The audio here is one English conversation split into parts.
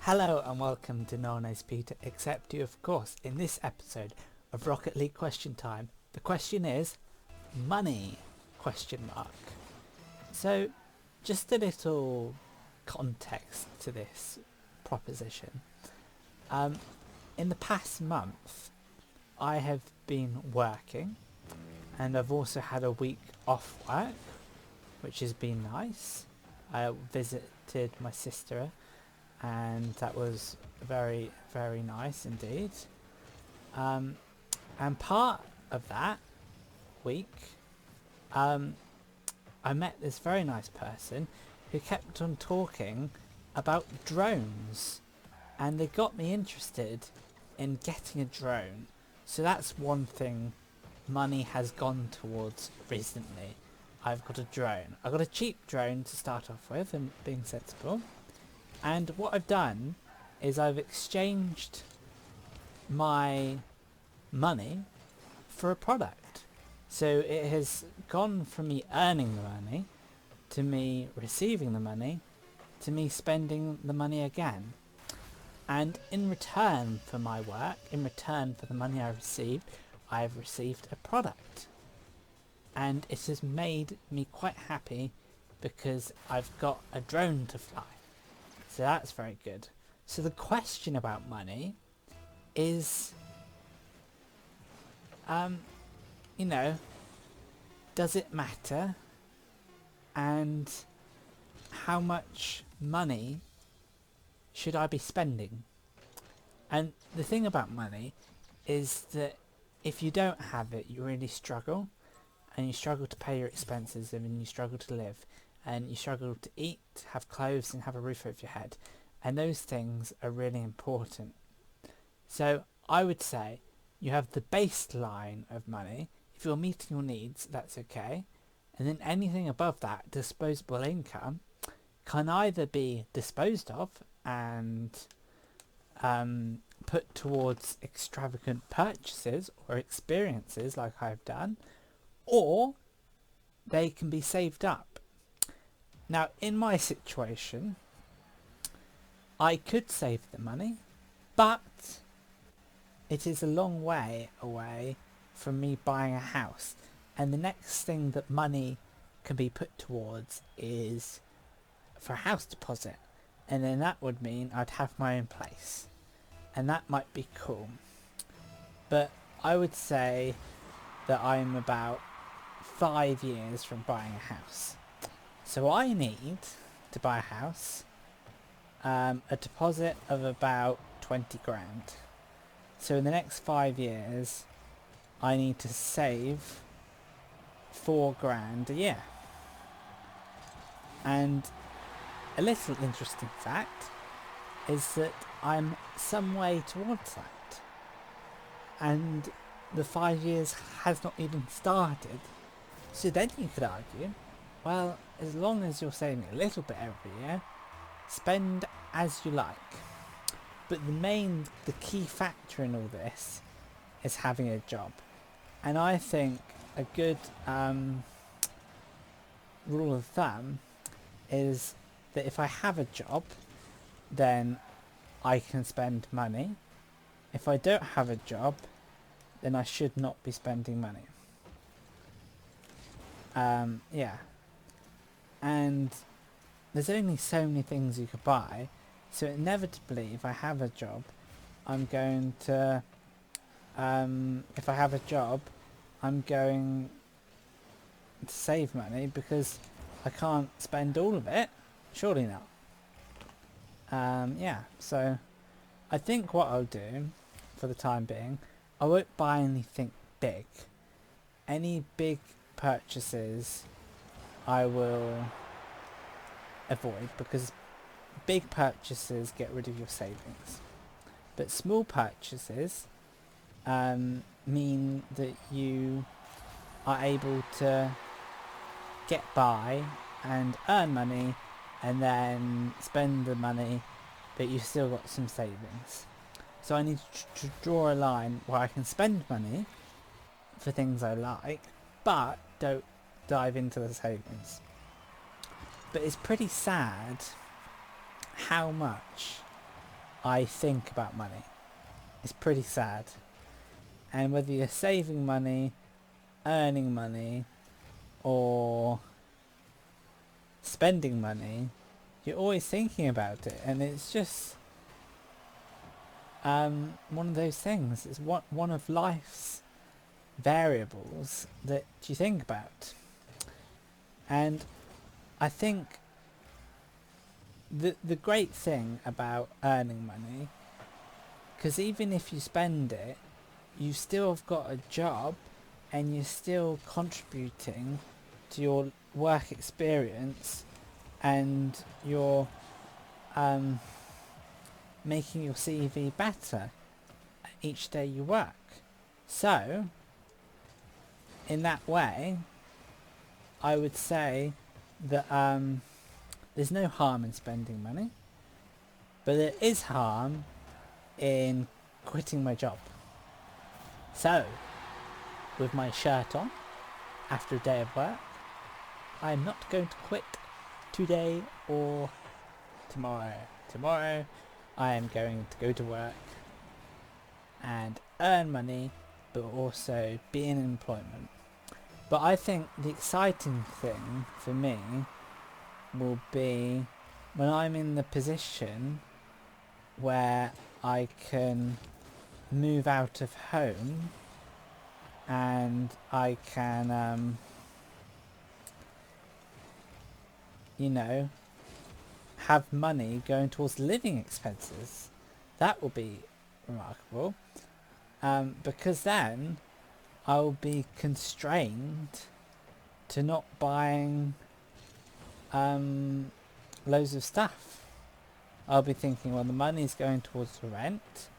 Hello and welcome to No One Knows Peter Except You, of course. In this episode of Rocket League Question Time, the question is money? Question mark. So, just a little context to this proposition. In the past month, I have been working, and I've also had a week off work, which has been nice. I visited my sister, and that was very, very nice indeed. And part of that week, I met this very nice person who kept on talking about drones, and they got me interested in getting a drone. So that's one thing money has gone towards recently. I've got a drone. I got a cheap drone to start off with, and being sensible. And what I've done is I've exchanged my money for a product. So it has gone from me earning the money to me receiving the money to me spending the money again. And in return for my work, in return for the money I have received a product. And it has made me quite happy because I've got a drone to fly. So that's very good. So the question about money is, does it matter? And how much money should I be spending? And the thing about money is that if you don't have it, you really struggle. And you struggle to pay your expenses, and you struggle to live. And you struggle to eat, have clothes, and have a roof over your head. And those things are really important. So I would say you have the baseline of money. If you're meeting your needs, that's okay. And then anything above that, disposable income, can either be disposed of and put towards extravagant purchases or experiences like I've done, or they can be saved up. Now, in my situation, I could save the money, but it is a long way away from me buying a house. And the next thing that money can be put towards is for a house deposit. And then that would mean I'd have my own place. And that might be cool. But I would say that I'm about 5 years from buying a house. So I need to buy a house, a deposit of about 20 grand. So in the next 5 years, I need to save 4 grand a year. And a little interesting fact is that I'm some way towards that. And the 5 years has not even started. So then you could argue, well, as long as you're saving a little bit every year, spend as you like. But the key factor in all this is having a job. And I think a good rule of thumb is that if I have a job, then I can spend money. If I don't have a job, then I should not be spending money. And there's only so many things you could buy, so inevitably if I have a job, I'm going to save money because I can't spend all of it. Surely not. So I think what I'll do for the time being, I won't buy anything big. Any big purchases I will avoid, because big purchases get rid of your savings. But small purchases mean that you are able to get by and earn money and then spend the money, but you've still got some savings. So I need to draw a line where I can spend money for things I like, but don't dive into the savings. But it's pretty sad how much I think about money. It's pretty sad. And whether you're saving money, earning money, or spending money, you're always thinking about it, and it's just one of those things. It's one of life's variables that you think about. And I think the great thing about earning money, because even if you spend it, you still have got a job and you're still contributing to your work experience, and you're making your CV better each day you work. So in that way, I would say that there's no harm in spending money, but there is harm in quitting my job. So, with my shirt on, after a day of work, I'm not going to quit today or tomorrow. Tomorrow, I am going to go to work and earn money, but also be in employment. But I think the exciting thing for me will be when I'm in the position where I can move out of home and I can have money going towards living expenses. That will be remarkable, because then I'll be constrained to not buying loads of stuff. I'll be thinking, well, the money's going towards the rent,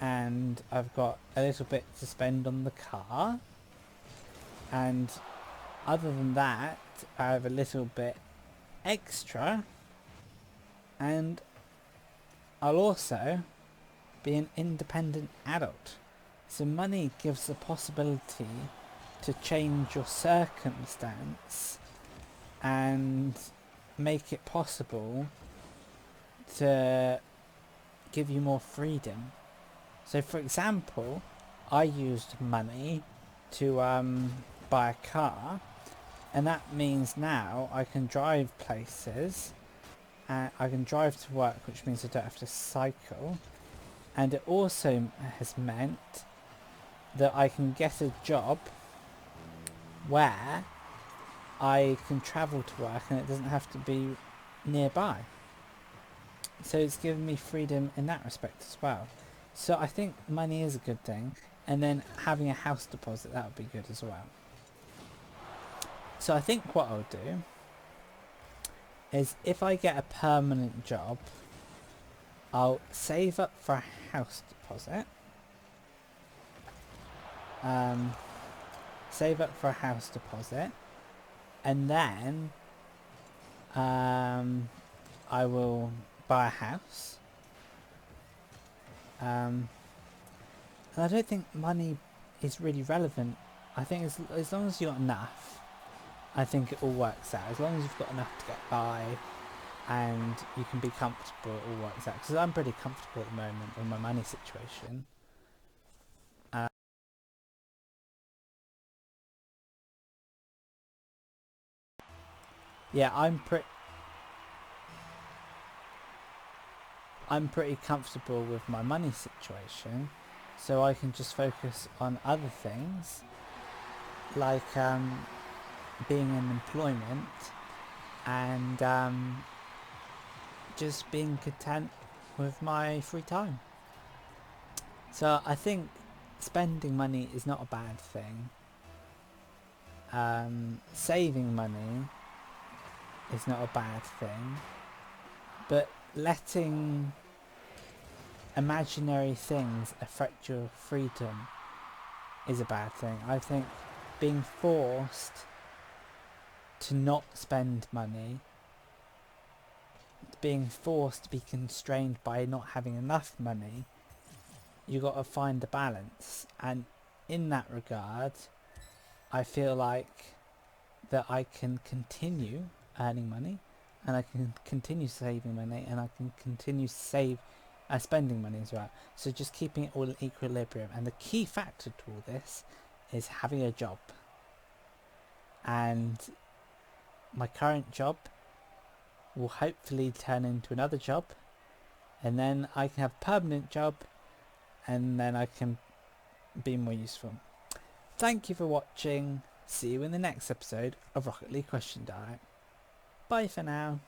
and I've got a little bit to spend on the car, and other than that, I have a little bit extra, and I'll also be an independent adult. So money gives the possibility to change your circumstance and make it possible to give you more freedom. So for example, I used money to buy a car, and that means now I can drive places, and I can drive to work, which means I don't have to cycle, and it also has meant that I can get a job where I can travel to work and it doesn't have to be nearby. So it's given me freedom in that respect as well. So I think money is a good thing, and then having a house deposit, that would be good as well. So I think what I'll do is, if I get a permanent job, I'll save up for a house deposit. Save up for a house deposit, and then I will buy a house. And I don't think money is really relevant. I think as long as you've got enough, I think it all works out. As long as you've got enough to get by and you can be comfortable, it all works out. Because I'm pretty comfortable at the moment with my money situation. Yeah, I'm pretty comfortable with my money situation, so I can just focus on other things, like being in employment and just being content with my free time. So I think spending money is not a bad thing. Saving money is not a bad thing, but letting imaginary things affect your freedom is a bad thing. I think being forced to not spend money, being forced to be constrained by not having enough money, you got to find a balance. And in that regard, I feel like that I can continue earning money, and I can continue saving money, and I can continue to save and spending money as well. So just keeping it all in equilibrium. And the key factor to all this is having a job. And my current job will hopefully turn into another job, and then I can have a permanent job, and then I can be more useful. Thank you for watching. See you in the next episode of Rocket League Question Diary. Bye for now.